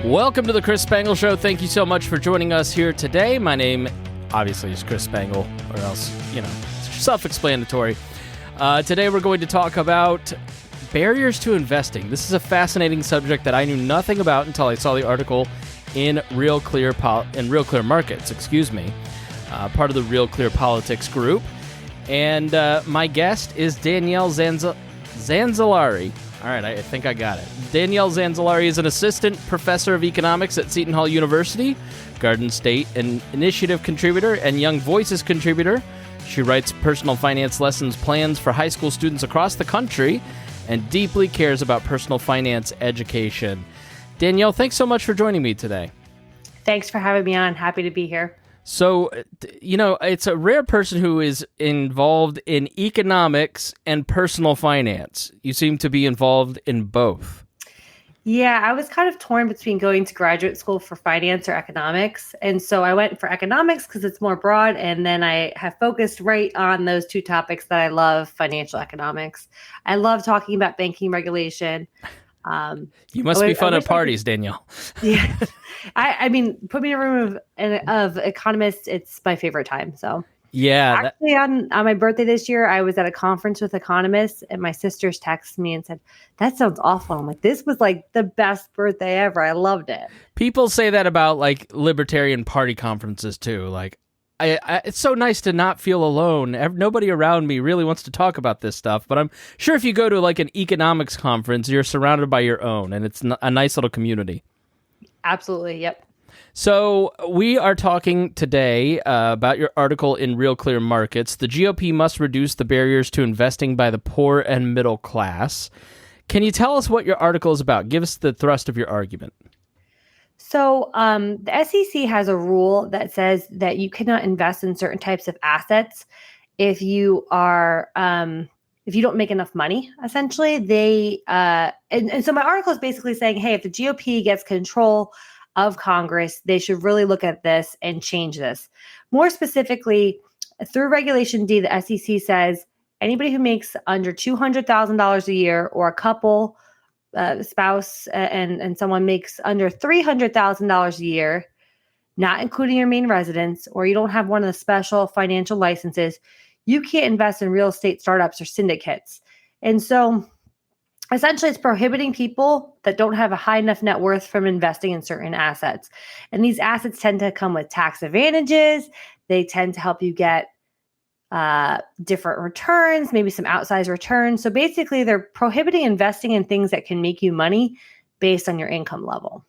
Welcome to the Chris Spangle Show. Thank you so much for joining us here today. My name, obviously, is Chris Spangle, or else, it's self-explanatory. Today we're going to talk about barriers to investing. This is a fascinating subject that I knew nothing about until I saw the article in Real Clear Markets, part of the Real Clear Politics group. And my guest is Danielle Zanzalari. All right, I think I got it. Danielle Zanzalari is an assistant professor of economics at Seton Hall University, Garden State Initiative contributor, and Young Voices contributor. She writes personal finance lessons plans for high school students across the country and deeply cares about personal finance education. Danielle, thanks so much for joining me today. Thanks for having me on. Happy to be here. So, it's a rare person who is involved in economics and personal finance. You seem to be involved in both. Yeah, I was kind of torn between going to graduate school for finance or economics. And so I went for economics because it's more broad. And then I have focused right on those two topics that I love, financial economics. I love talking about banking regulation. You must be fun at parties, Danielle. Yeah. I mean, put me in a room of economists. It's my favorite time. So yeah, actually on my birthday this year, I was at a conference with economists and my sisters texted me and said, that sounds awful. I'm like, this was like the best birthday ever. I loved it. People say that about like Libertarian Party conferences too. Like, it's so nice to not feel alone. Nobody around me really wants to talk about this stuff, but I'm sure if you go to like an economics conference, you're surrounded by your own, and it's a nice little community. Absolutely. Yep. So we are talking today about your article in Real Clear Markets. The GOP must reduce the barriers to investing by the poor and middle class. Can you tell us what your article is about? Give us the thrust of your argument. So the SEC has a rule that says that you cannot invest in certain types of assets if you are if you don't make enough money. Essentially, and so my article is basically saying, hey, if the GOP gets control of Congress, they should really look at this and change this. More specifically, through Regulation D, the SEC says anybody who makes under $200,000 a year, or a couple, spouse and someone makes under $300,000 a year, not including your main residence, or you don't have one of the special financial licenses, you can't invest in real estate startups or syndicates. And so essentially it's prohibiting people that don't have a high enough net worth from investing in certain assets. And these assets tend to come with tax advantages. They tend to help you get different returns, maybe some outsized returns. So basically they're prohibiting investing in things that can make you money based on your income level.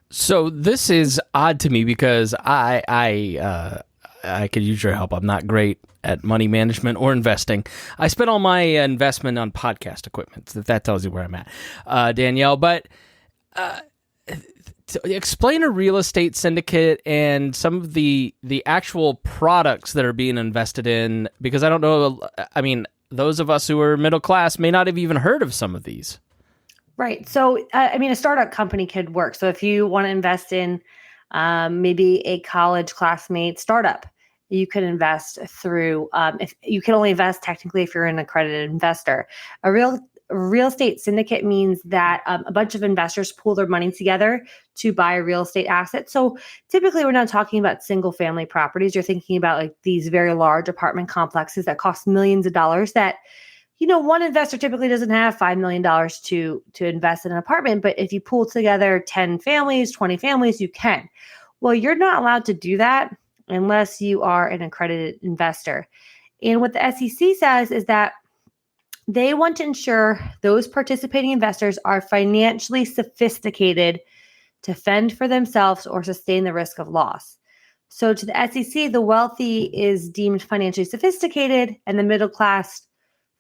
So this is odd to me because I could use your help. I'm not great at money management or investing. I spent all my investment on podcast equipment, if that tells you where I'm at, Danielle. But to explain a real estate syndicate and some of the actual products that are being invested in, because I don't know, I mean, those of us who are middle class may not have even heard of some of these. Right. So, a startup company could work. So if you want to invest in maybe a college classmate startup, you could invest through, if you can only invest technically if you're an accredited investor. A real estate syndicate means that a bunch of investors pool their money together to buy a real estate asset. So typically we're not talking about single family properties. You're thinking about like these very large apartment complexes that cost millions of dollars that, one investor typically doesn't have $5 million to invest in an apartment. But if you pool together 10 families, 20 families, you can. Well, you're not allowed to do that unless you are an accredited investor. And what the SEC says is that they want to ensure those participating investors are financially sophisticated to fend for themselves or sustain the risk of loss. So to the SEC, the wealthy is deemed financially sophisticated and the middle class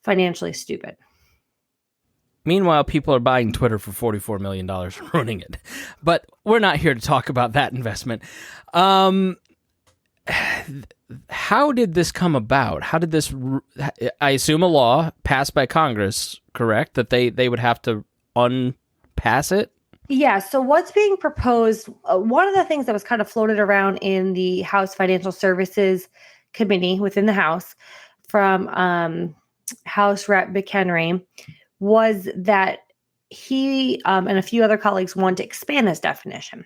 financially stupid. Meanwhile, people are buying Twitter for $44 million and ruining it. But we're not here to talk about that investment. How did this come about? How did this, I assume a law passed by Congress, correct? That they would have to unpass it? Yeah. So what's being proposed, one of the things that was kind of floated around in the House Financial Services Committee within the House from House Rep. McHenry was that he and a few other colleagues want to expand this definition.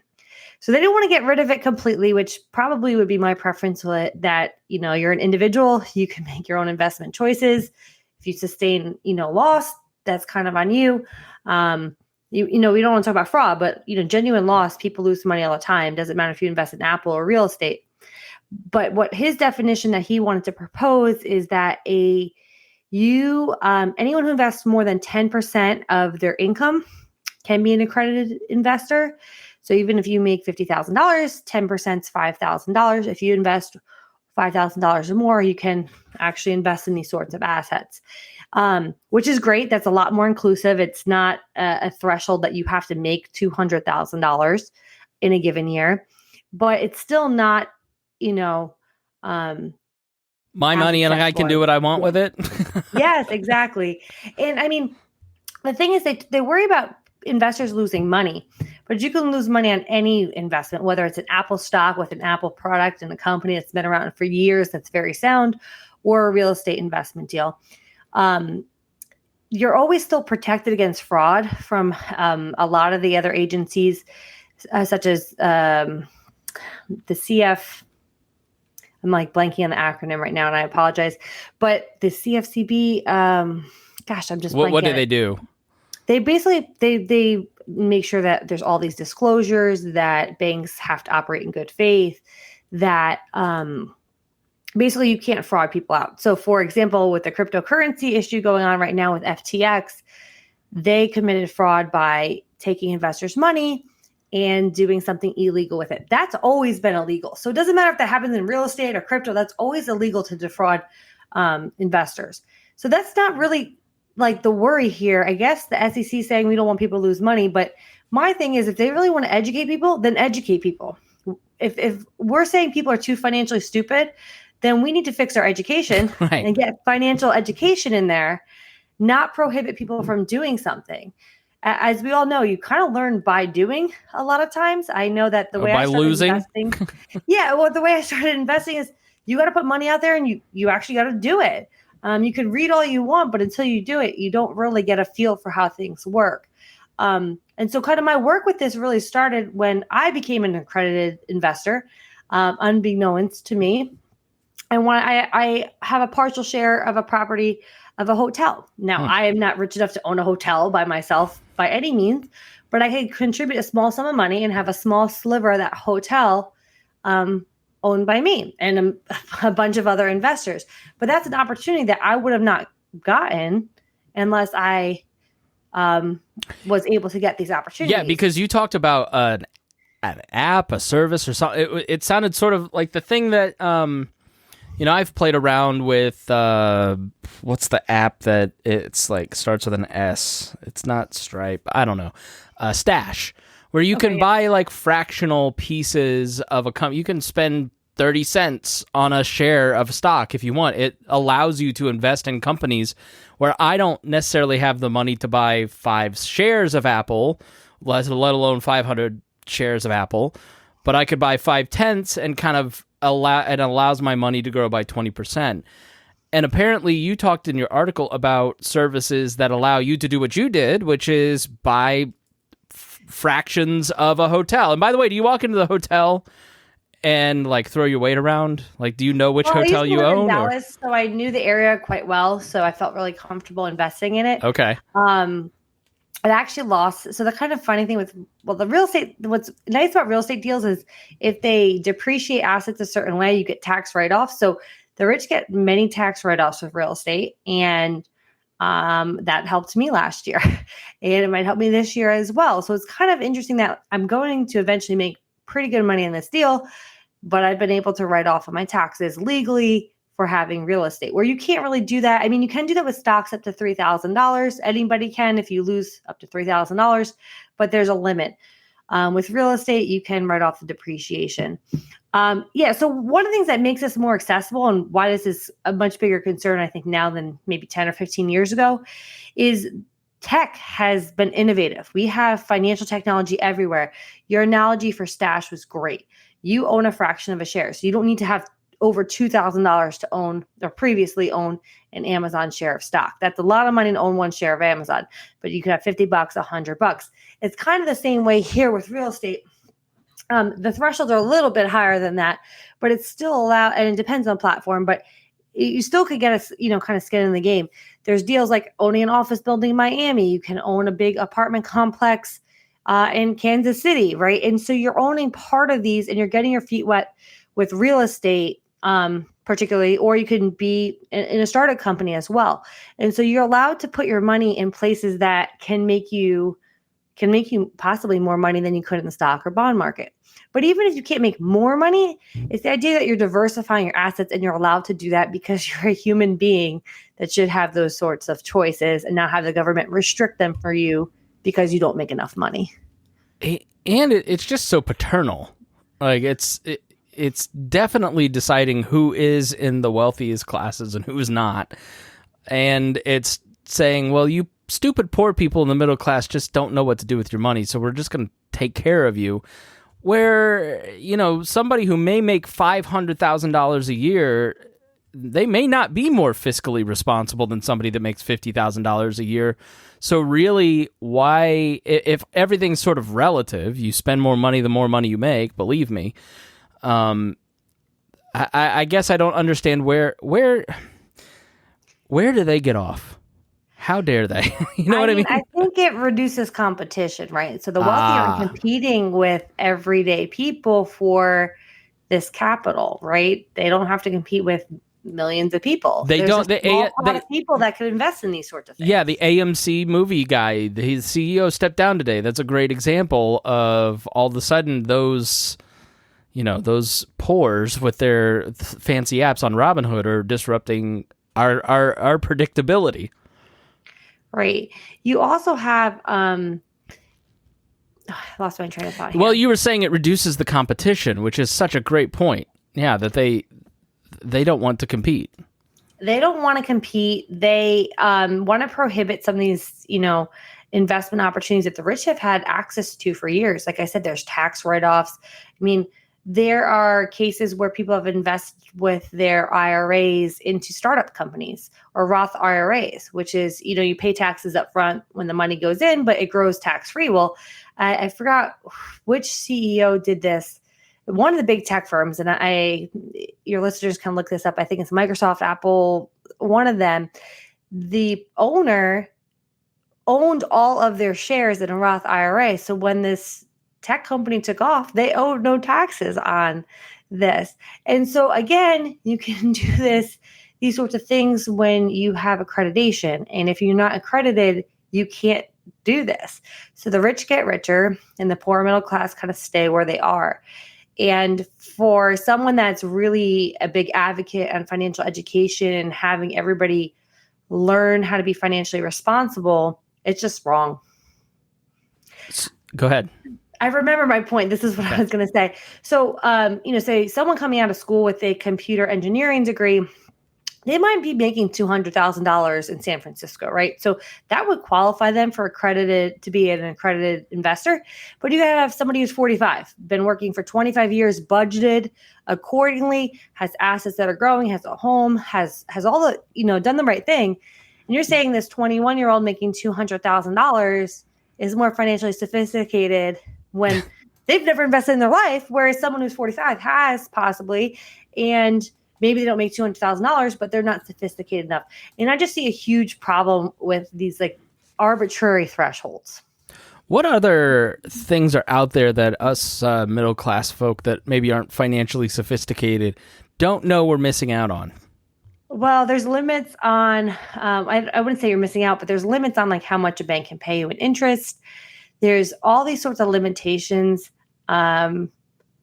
So they didn't want to get rid of it completely, which probably would be my preference, that, you're an individual, you can make your own investment choices. If you sustain, loss, that's kind of on you. We don't want to talk about fraud, but, genuine loss, people lose money all the time. Doesn't matter if you invest in Apple or real estate. But what his definition that he wanted to propose is that anyone who invests more than 10% of their income can be an accredited investor. So even if you make $50,000, 10% is $5,000. If you invest $5,000 or more, you can actually invest in these sorts of assets, which is great. That's a lot more inclusive. It's not a threshold that you have to make $200,000 in a given year, but it's still not, my money and I can do what I want with it. Yes, exactly. And I mean, the thing is they worry about investors losing money, but you can lose money on any investment, whether it's an Apple stock with an Apple product and a company that's been around for years that's very sound, or a real estate investment deal. You're always still protected against fraud from a lot of the other agencies, such as the CF. I'm like blanking on the acronym right now, and I apologize. But the CFCB, I'm just blanking. What do they do? They basically they make sure that there's all these disclosures, that banks have to operate in good faith, that basically you can't fraud people out. So, for example, with the cryptocurrency issue going on right now with FTX, they committed fraud by taking investors' money and doing something illegal with it. That's always been illegal. So it doesn't matter if that happens in real estate or crypto, that's always illegal to defraud investors. So that's not really like the worry here. I guess the SEC is saying we don't want people to lose money, but my thing is if they really want to educate people, then educate people. If we're saying people are too financially stupid, then we need to fix our education and get financial education in there, not prohibit people from doing something. As we all know, you kind of learn by doing a lot of times. I know that the way I started investing, the way I started investing is you got to put money out there and you actually got to do it. You can read all you want, but until you do it, you don't really get a feel for how things work. And so kind of my work with this really started when I became an accredited investor, unbeknownst to me. And when I have a partial share of a property of a hotel. Now, I am not rich enough to own a hotel by myself by any means, but I can contribute a small sum of money and have a small sliver of that hotel owned by me and a bunch of other investors. But that's an opportunity that I would have not gotten unless I was able to get these opportunities. Yeah, because you talked about an app, a service, or something. It sounded sort of like the thing that I've played around with. What's the app that it's like starts with an S? It's not Stripe. I don't know. Stash, where you can buy like fractional pieces of a company. You can spend 30 cents on a share of stock if you want. It allows you to invest in companies where I don't necessarily have the money to buy 5 shares of Apple, let alone 500 shares of Apple, but I could buy 5/10 and kind of allows my money to grow by 20%. And apparently you talked in your article about services that allow you to do what you did, which is buy fractions of a hotel. And by the way, do you walk into the hotel and like throw your weight around? Like, do you know which hotel you own? I used to live in Dallas, so I knew the area quite well. So I felt really comfortable investing in it. Okay. It actually lost. So the kind of funny thing with, the real estate, what's nice about real estate deals is if they depreciate assets a certain way, you get tax write-offs. So the rich get many tax write-offs with real estate. And that helped me last year. And it might help me this year as well. So it's kind of interesting that I'm going to eventually make pretty good money in this deal, but I've been able to write off on my taxes legally for having real estate, where you can't really do that. I mean, you can do that with stocks up to $3,000. Anybody can if you lose up to $3,000, but there's a limit. With real estate, you can write off the depreciation. So one of the things that makes this more accessible and why this is a much bigger concern, I think, now than maybe 10 or 15 years ago, is tech has been innovative. We have financial technology everywhere. Your analogy for Stash was great. You own a fraction of a share, so you don't need to have over $2,000 to own or previously own an Amazon share of stock. That's a lot of money to own one share of Amazon, but you could have $50, $100. It's kind of the same way here with real estate. The thresholds are a little bit higher than that, but it's still allowed, and it depends on platform, but you still could get a, kind of skin in the game. There's deals like owning an office building in Miami. You can own a big apartment complex in Kansas City, right? And so you're owning part of these and you're getting your feet wet with real estate, particularly, or you can be in a startup company as well. And so you're allowed to put your money in places that can make you possibly more money than you could in the stock or bond market. But even if you can't make more money, it's the idea that you're diversifying your assets and you're allowed to do that because you're a human being that should have those sorts of choices and not have the government restrict them for you because you don't make enough money. And it's just so paternal. Like it's definitely deciding who is in the wealthiest classes and who is not. And it's saying, well, you stupid poor people in the middle class just don't know what to do with your money, so we're just going to take care of you. Where, somebody who may make $500,000 a year, they may not be more fiscally responsible than somebody that makes $50,000 a year. So really, why, if everything's sort of relative, you spend more money the more money you make, believe me, I guess I don't understand where do they get off? How dare they? You know what I mean? I think it reduces competition, right? So the wealthy are competing with everyday people for this capital, right? They don't have to compete with millions of people. There's a lot of people that could invest in these sorts of things. Yeah, the AMC movie guy, his CEO stepped down today. That's a great example of all of a sudden those poors with their fancy apps on Robinhood are disrupting our predictability. Right. You also have, I lost my train of thought here. Well, you were saying it reduces the competition, which is such a great point. Yeah, that they don't want to compete. They don't want to compete. They want to prohibit some of these, investment opportunities that the rich have had access to for years. Like I said, there's tax write-offs. I mean, there are cases where people have invested with their IRAs into startup companies or Roth IRAs, which is, you pay taxes up front when the money goes in, but it grows tax-free. Well, I forgot which CEO did this. One of the big tech firms, and your listeners can look this up. I think it's Microsoft, Apple, one of them. The owner owned all of their shares in a Roth IRA. So when this tech company took off, they owed no taxes on this. And so again, you can do these sorts of things when you have accreditation. And if you're not accredited, you can't do this. So the rich get richer and the poor middle class kind of stay where they are. And for someone that's really a big advocate on financial education and having everybody learn how to be financially responsible, it's just wrong. Go ahead. I remember my point. This is what I was going to say. So, say someone coming out of school with a computer engineering degree, they might be making $200,000 in San Francisco, right? So that would qualify them for to be an accredited investor. But you got to have somebody who's 45, been working for 25 years, budgeted accordingly, has assets that are growing, has a home, has all the, done the right thing. And you're saying this 21-year-old making $200,000 is more financially sophisticated when they've never invested in their life, whereas someone who's 45 has possibly, and maybe they don't make $200,000, but they're not sophisticated enough. And I just see a huge problem with these arbitrary thresholds. What other things are out there that us middle class folk that maybe aren't financially sophisticated don't know we're missing out on? Well, there's limits on, I wouldn't say you're missing out, but there's limits on how much a bank can pay you in interest. There's all these sorts of limitations that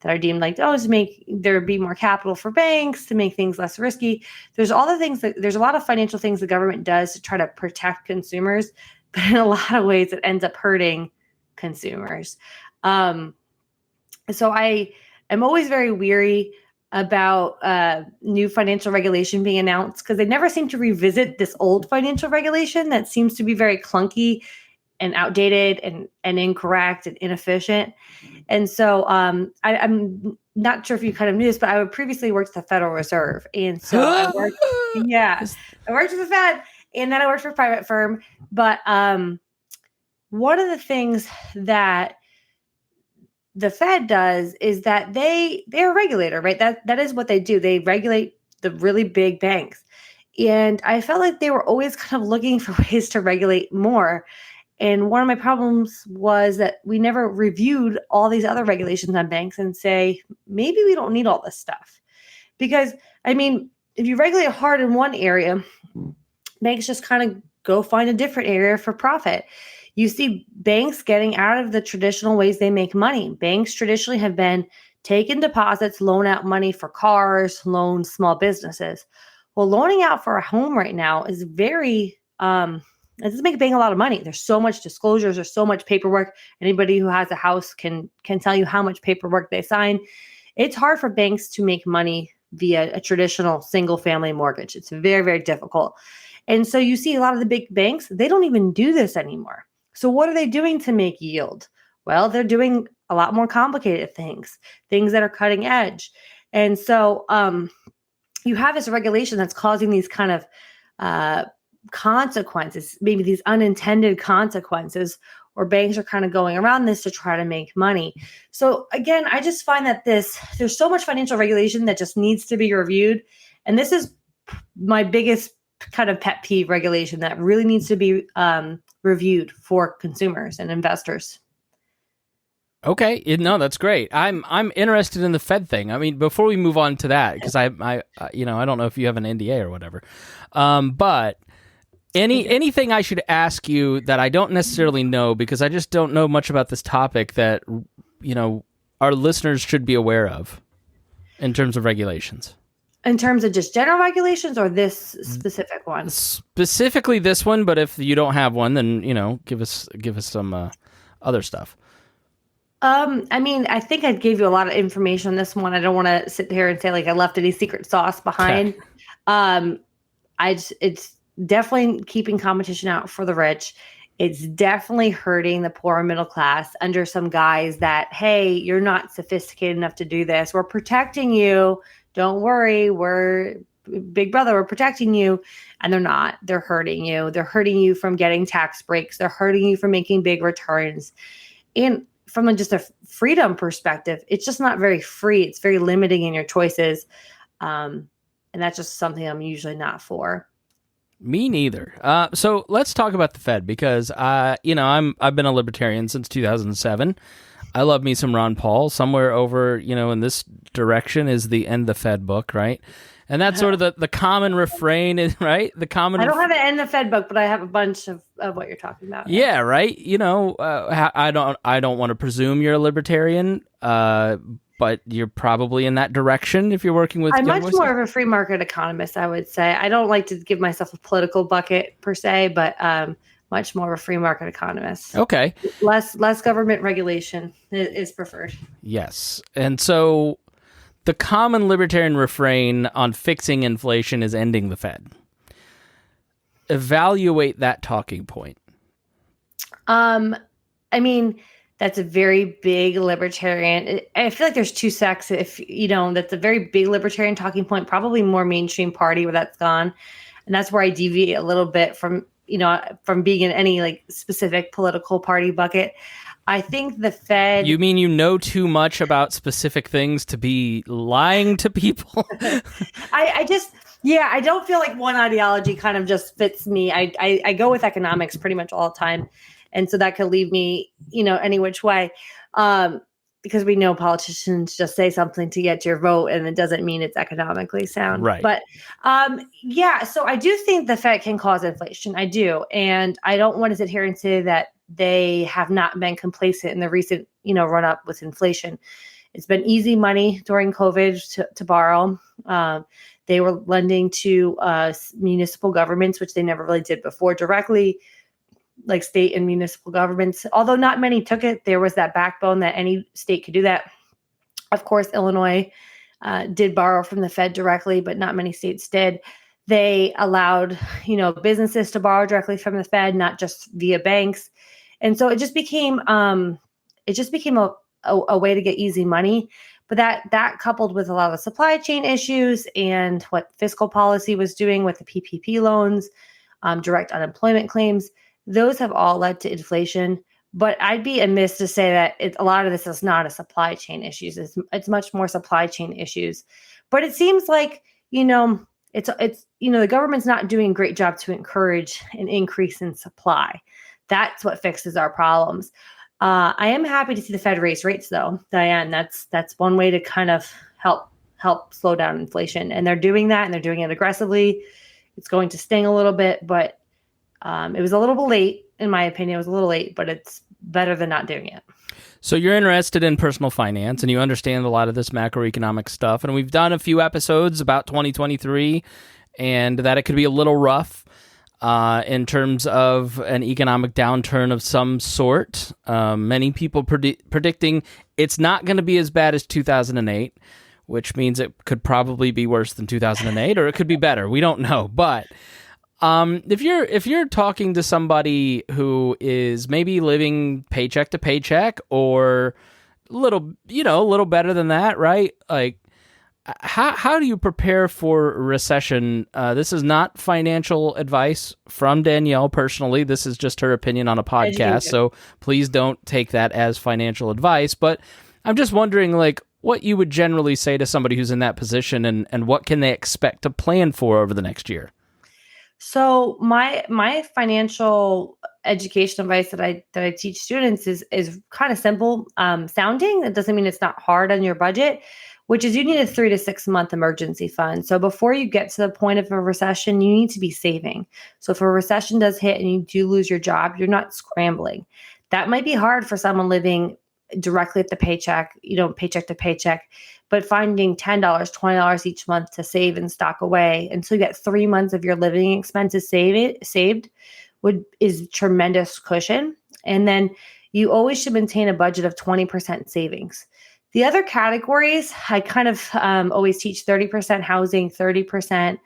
are deemed to make there be more capital for banks, to make things less risky. There's all the things there's a lot of financial things the government does to try to protect consumers, but in a lot of ways it ends up hurting consumers. So I'm always very weary about new financial regulation being announced because they never seem to revisit this old financial regulation that seems to be very clunky and outdated and incorrect and inefficient. And so I'm not sure if you kind of knew this, but I would previously worked at the Federal Reserve. And so I worked with the Fed, and then I worked for a private firm. But one of the things that the Fed does is that they're a regulator, right? That is what they do. They regulate the really big banks. And I felt like they were always kind of looking for ways to regulate more. And one of my problems was that we never reviewed all these other regulations on banks and say, maybe we don't need all this stuff. Because, I mean, if you regulate hard in one area, banks just kind of go find a different area for profit. You see banks getting out of the traditional ways they make money. Banks traditionally have been taking deposits, loan out money for cars, loan small businesses. Well, loaning out for a home right now is very, it doesn't make a bank a lot of money. There's so much disclosures, there's so much paperwork. Anybody who has a house can tell you how much paperwork they sign. It's hard for banks to make money via a traditional single family mortgage. It's very, very difficult. And so you see a lot of the big banks, they don't even do this anymore. So what are they doing to make yield? Well, they're doing a lot more complicated things that are cutting edge. And so you have this regulation that's causing these kind of consequences, maybe these unintended consequences, where banks are kind of going around this to try to make money. So again, I just find that there's so much financial regulation that just needs to be reviewed. And this is my biggest kind of pet peeve regulation that really needs to be reviewed for consumers and investors. Okay, no, that's great. I'm interested in the Fed thing. I mean, before we move on to that, because I don't know if you have an NDA or whatever, but anything I should ask you that I don't necessarily know, because I just don't know much about this topic, that our listeners should be aware of in terms of regulations. In terms of just general regulations, or this specific one? Specifically this one, but if you don't have one, then give us some other stuff. I mean, I think I gave you a lot of information on this one. I don't want to sit here and say like I left any secret sauce behind. It's definitely keeping competition out for the rich. It's definitely hurting the poor middle class under some guise that, hey, you're not sophisticated enough to do this. We're protecting you. Don't worry. We're Big Brother. We're protecting you. And they're not. They're hurting you. They're hurting you from getting tax breaks. They're hurting you from making big returns. And from just a freedom perspective, it's just not very free. It's very limiting in your choices. And that's just something I'm usually not for. Me neither. So let's talk about the Fed, because I've been a libertarian since 2007. I love me some Ron Paul. Somewhere over, in this direction is the End the Fed book, right? And that's sort of the common refrain, is right. I don't have an End the Fed book, but I have a bunch of what you're talking about. Yeah, right. I don't want to presume you're a libertarian, but you're probably in that direction if you're working with. I'm much more of a free market economist, I would say. I don't like to give myself a political bucket per se, but much more of a free market economist. Okay. Less government regulation is preferred. Yes. And so the common libertarian refrain on fixing inflation is ending the Fed. Evaluate that talking point. I mean, that's a very big libertarian. I feel like there's two sects. If that's a very big libertarian talking point, probably more mainstream party where that's gone. And that's where I deviate a little bit from being in any like specific political party bucket. I think the Fed... You mean you know too much about specific things to be lying to people? I don't feel like one ideology kind of just fits me. I go with economics pretty much all the time. And so that could leave me, any which way. Because we know politicians just say something to get your vote, and it doesn't mean it's economically sound. Right. But so I do think the Fed can cause inflation. I do. And I don't want to sit here and say that they have not been complacent in the recent, run up with inflation. It's been easy money during COVID to borrow. They were lending to municipal governments, which they never really did before directly, like state and municipal governments. Although not many took it, there was that backbone that any state could do that. Of course, Illinois did borrow from the Fed directly, but not many states did. They allowed, businesses to borrow directly from the Fed, not just via banks. And so it just became a way to get easy money. But that coupled with a lot of the supply chain issues and what fiscal policy was doing with the PPP loans, direct unemployment claims, those have all led to inflation. But I'd be amiss to say that a lot of this is not a supply chain issues. It's much more supply chain issues. But it seems like, it's the government's not doing a great job to encourage an increase in supply. That's what fixes our problems. I am happy to see the Fed raise rates, though, Diane. That's one way to kind of help slow down inflation, and they're doing that, and they're doing it aggressively. It's going to sting a little bit, but it was a little bit late, in my opinion. It was a little late, but it's better than not doing it. So you're interested in personal finance, and you understand a lot of this macroeconomic stuff, and we've done a few episodes about 2023, and that it could be a little rough. In terms of an economic downturn of some sort. Many people predicting it's not going to be as bad as 2008, which means it could probably be worse than 2008, or it could be better. We don't know. But if you're talking to somebody who is maybe living paycheck to paycheck, or a little better than that, right? Like, how do you prepare for a recession? This is not financial advice from Danielle personally. This is just her opinion on a podcast, so please don't take that as financial advice. But I'm just wondering, like, what you would generally say to somebody who's in that position, and what can they expect to plan for over the next year? So my financial education advice that I teach students is kind of simple sounding. That doesn't mean it's not hard on your budget, which is you need a 3 to 6 month emergency fund. So before you get to the point of a recession, you need to be saving. So if a recession does hit and you do lose your job, you're not scrambling. That might be hard for someone living directly at the paycheck, paycheck to paycheck, but finding $10, $20 each month to save and stock away until you get 3 months of your living expenses saved is tremendous cushion. And then you always should maintain a budget of 20% savings. The other categories, I kind of always teach 30% housing, 30%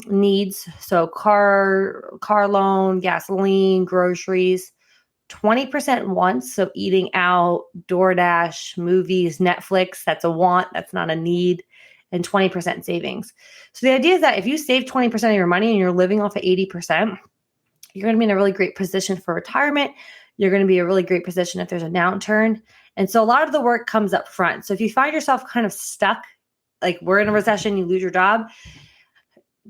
needs. So car loan, gasoline, groceries, 20% wants. So eating out, DoorDash, movies, Netflix, that's a want, that's not a need, and 20% savings. So the idea is that if you save 20% of your money and you're living off of 80%, you're going to be in a really great position for retirement. You're going to be in a really great position if there's a downturn. And so a lot of the work comes up front. So if you find yourself kind of stuck, like we're in a recession, you lose your job,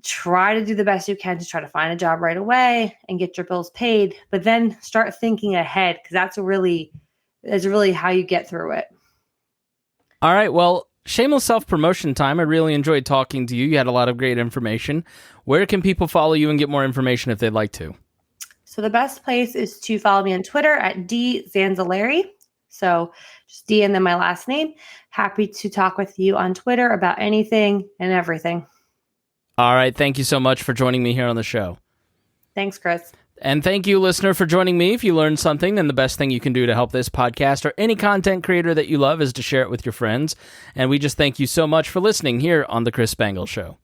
try to do the best you can to try to find a job right away and get your bills paid, but then start thinking ahead, because that's really how you get through it. All right. Well, shameless self-promotion time. I really enjoyed talking to you. You had a lot of great information. Where can people follow you and get more information if they'd like to? So the best place is to follow me on Twitter at @dzanzalari. So just D and then my last name. Happy to talk with you on Twitter about anything and everything. All right. Thank you so much for joining me here on the show. Thanks, Chris. And thank you, listener, for joining me. If you learned something, then the best thing you can do to help this podcast or any content creator that you love is to share it with your friends. And we just thank you so much for listening here on The Chris Spangle Show.